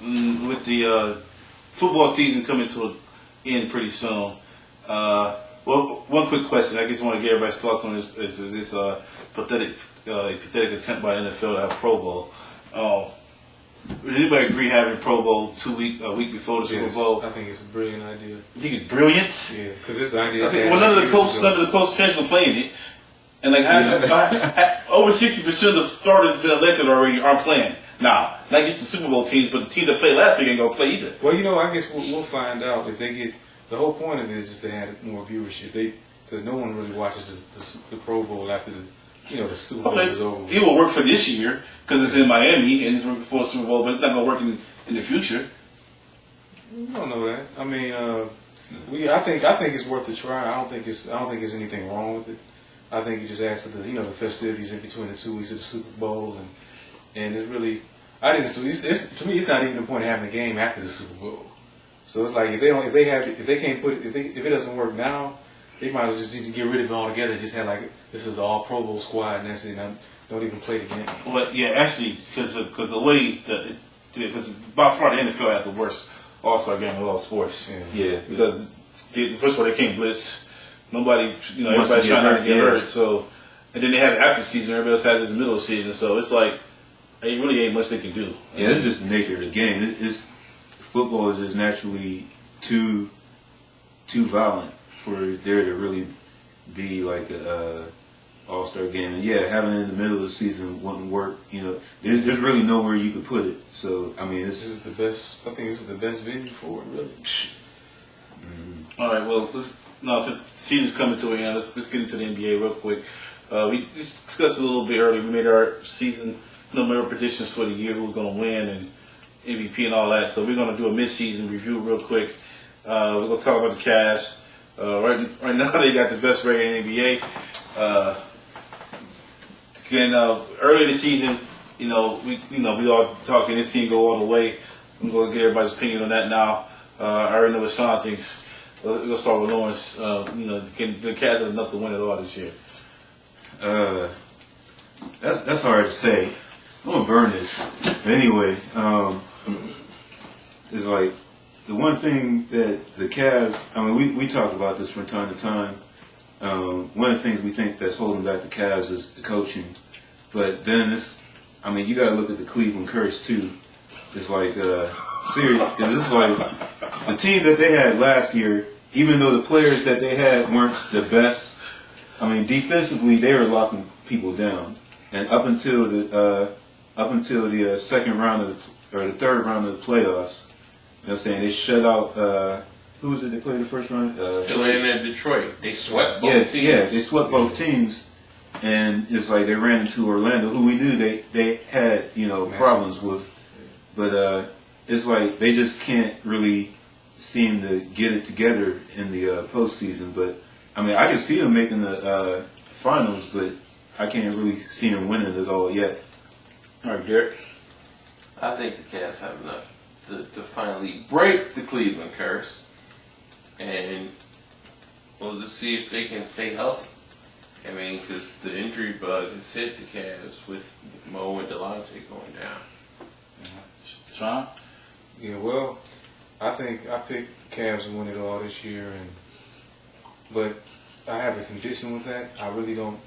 with the football season coming to an end pretty soon. Well, one quick question. I just want to get everybody's thoughts on this pathetic attempt by the NFL to have Pro Bowl. Would anybody agree having Pro Bowl a week before the Super Bowl? I think it's a brilliant idea. You think it's brilliant? Yeah, because it's the idea. Okay, well, none of the coaches potentially playing it, and like over 60% of the starters have been elected already aren't playing. Now, not just the Super Bowl teams, but the teams that played last week ain't gonna play either. Well, I guess we'll find out if they get. The whole point of it is just to have more viewership. Because no one really watches the Pro Bowl after the Super Bowl is over. It will work for this year because it's in Miami and it's working before the Super Bowl, but it's not gonna work in the future. We don't know that. I mean, I think it's worth a try. I don't think there's anything wrong with it. I think it just adds to the festivities in between the 2 weeks of the Super Bowl and it really. To me, it's not even the point of having a game after the Super Bowl. So it's like if it doesn't work now, they might as well just need to get rid of it altogether. Just have this is the all Pro Bowl squad and that's it. Don't even play the game. Well, yeah, actually, because the way because by far the NFL had the worst All-Star game of all sports. Yeah. Because first of all, they can't blitz. Nobody, everybody's trying not to get hurt. So, and then they have it after the season. Everybody else has it in the middle of the season. So it's like it really ain't much they can do. Yeah, it's just the nature of the game. Football is just naturally too violent for there to really be like a all-star game. And yeah, having it in the middle of the season wouldn't work. There's really nowhere you could put it. So I mean, this is the best. I think this is the best venue for it, really. All right. Well, since the season's coming to an end, let's get into the NBA real quick. We discussed a little bit earlier. We made our season number predictions for the year, who's going to win and MVP and all that. So we're going to do a mid-season review real quick. We're going to talk about the Cavs. Right now they got the best record in the NBA. Early in the season, we all talking this team go all the way. I'm going to get everybody's opinion on that now. I already know what Sean thinks. We're going to start with Lawrence. The Cavs have enough to win it all this year. That's hard to say. I'm gonna burn this. But anyway, it's like the one thing that the Cavs. I mean, we talk about this from time to time. One of the things we think that's holding back the Cavs is the coaching. But then you got to look at the Cleveland curse too. It's like serious. This is like the team that they had last year. Even though the players that they had weren't the best, I mean, defensively they were locking people down. And up until the second round or the third round of the playoffs, you know what I'm saying, they shut out, who was it they played the first round? Atlanta and Detroit. They swept both teams. Yeah, they swept both teams. And it's like they ran into Orlando, who we knew they had, problems with. But it's like they just can't really seem to get it together in the postseason. But, I mean, I can see them making the finals, but I can't really see them winning it all yet. All right, Derek. I think the Cavs have enough to finally break the Cleveland curse, and we'll just see if they can stay healthy. I mean, because the injury bug has hit the Cavs with Mo and Delonte going down. Sean? Yeah, well, I think I picked the Cavs to win it all this year, but I have a condition with that. I really don't.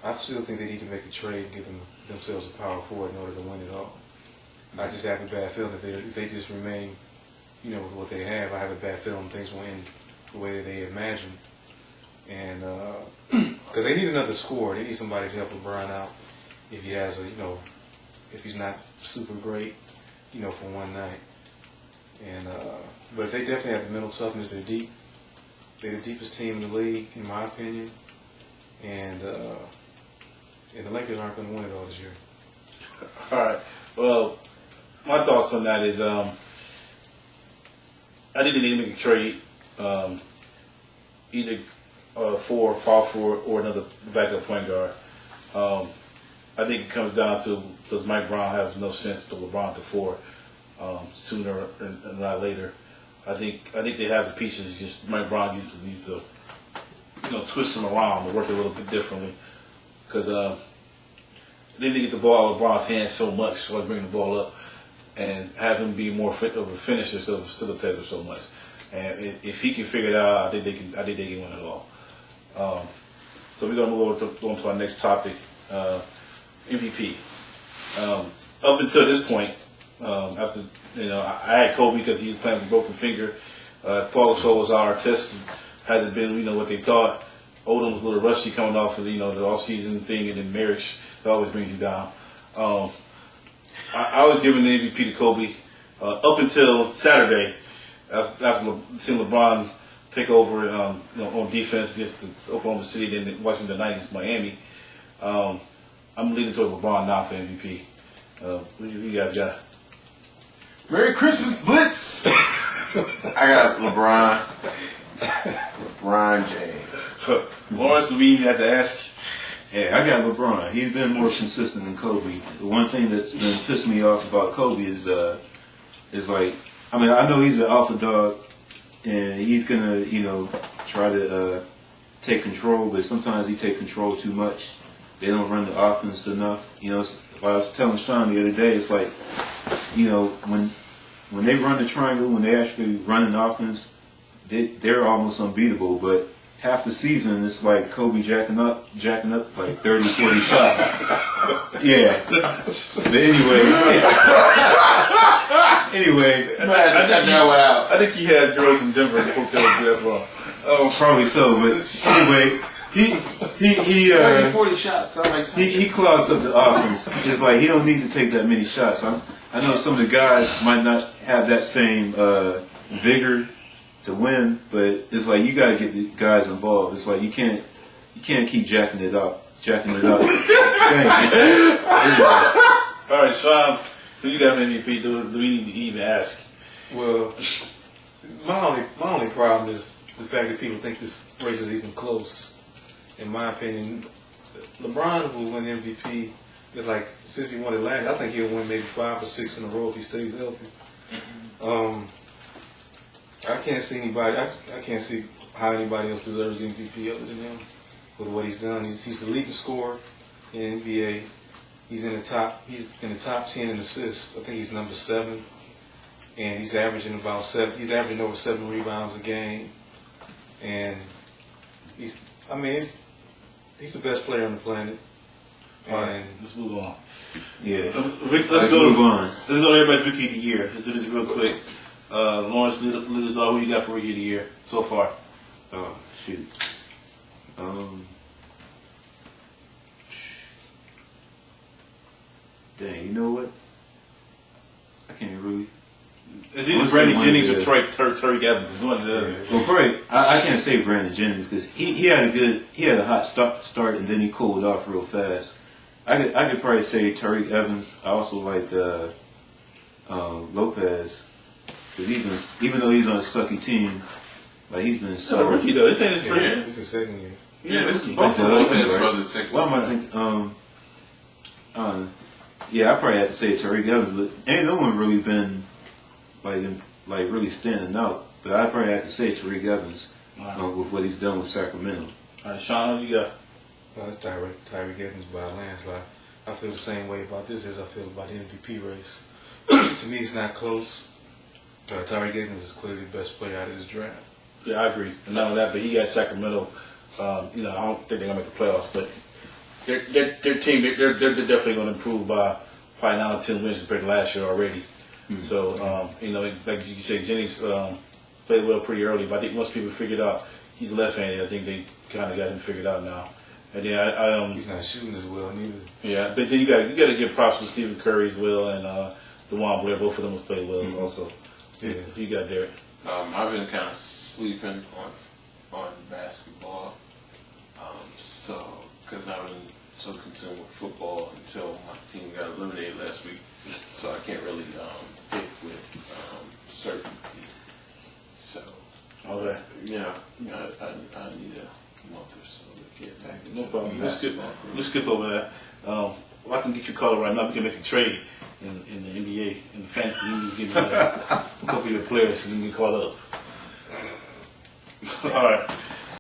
I still think they need to make a trade and give themselves a power forward in order to win it all. I just have a bad feeling if they just remain, with what they have. I have a bad feeling things will end the way that they imagine. And because they need another scorer, they need somebody to help LeBron out if he has if he's not super great, for one night. And but they definitely have the mental toughness. They're deep. They're the deepest team in the league, in my opinion. And the Lakers aren't going to win it all this year. All right. Well, my thoughts on that is I think they need to make a trade, either for power forward or another backup point guard. I think it comes down to, does Mike Brown have enough sense to put LeBron to four sooner and not later? I think they have the pieces. Just Mike Brown needs to twist them around and work a little bit differently, because they need to get the ball out of LeBron's hands so much, so I bring the ball up. and have him be more fit of a finisher instead of a facilitator so much. And if he can figure it out, I think they can win it all. So we're gonna move on to our next topic, MVP. Up until this point, after I had Kobe because he was playing with a broken finger. Paul Gasol was our test. Hasn't been what they thought. Odom was a little rusty coming off of the off-season thing, and then marriage that always brings you down. I was giving the MVP to Kobe up until Saturday after seeing LeBron take over on defense against the Oklahoma City, then Washington night against Miami. I'm leaning towards LeBron now for MVP. What do you guys got? Merry Christmas, Blitz! I got LeBron. LeBron James. Lawrence, do we even have to ask? Yeah, I got LeBron. He's been more consistent than Kobe. The one thing that's been pissing me off about Kobe is like, I mean, I know he's an alpha dog, and he's gonna, try to take control, but sometimes he take control too much. They don't run the offense enough. I was telling Sean the other day, it's like, when they run the triangle, when they actually run an offense, they're almost unbeatable, but half the season, it's like Kobe jacking up like 30, 40 shots. Yeah. But anyway, I think he had girls in Denver at the hotel as well. Oh, probably so. But anyway, he 40 shots. Sound like he clogs up the offense. It's like he don't need to take that many shots. I know some of the guys might not have that same vigor to win, but it's like you got to get the guys involved. It's like you can't keep jacking it up. All right, Sean, who you got MVP? Do we need to even ask? Well, my only problem is the fact that people think this race is even close. In my opinion, LeBron will win MVP. It's like since he won it last, I think he'll win maybe 5 or 6 in a row if he stays healthy. I can't see anybody. I can't see how anybody else deserves the MVP other than him with what he's done. He's the leading scorer in the NBA. He's in the top 10 in assists. I think he's number 7, and he's averaging about 7. He's averaging over 7 rebounds a game, and he's the best player on the planet. All right, let's move on. Yeah. Let's go to everybody's rookie of the year. Let's do this real quick. Lawrence, lead us all. Who you got for rookie of the year so far? Oh, shoot. Dang, you know what? I can't really. It's either Brandon Jennings or Tariq Evans. It's one of the. Well, probably I can't say Brandon Jennings because he had a hot start and then he cooled off real fast. I could probably say Tariq Evans. I also like Lopez because even though he's on a sucky team, like he's been so rookie though. This ain't his first year. This is his second year. Yeah, this is both of Lopez brothers' second. Well, I think yeah, I probably have to say Tariq Evans, but ain't no one really been like really standing out. But I probably have to say Tariq Evans with what he's done with Sacramento. All right, Sean, what you got? That's Tyreke Evans by a landslide. I feel the same way about this as I feel about the MVP race. To me, it's not close. Tyreke Evans is clearly the best player out of this draft. Yeah, I agree. And not only that, but he got Sacramento. I don't think they're gonna make the playoffs, but their team, they're definitely gonna improve by probably 9 or 10 wins compared to last year already. Mm-hmm. So like you said, Jennings played well pretty early, but I think most people figured out he's left-handed. I think they kind of got him figured out now. And then he's not shooting as well neither. Yeah, but then you got to give props to Stephen Curry as well and DeJuan Blair. Both of them have played well also. Yeah, who you got, Derek? I've been kind of sleeping on basketball, because I was so consumed with football until my team got eliminated last week, so I can't really pick with certainty. So, okay, I need a month or so to get back. No problem. Let's skip over that. Well, I can get your caller right now. We can make a trade in the NBA, in the fantasy. You just give me a couple of your players and then we call up. All right.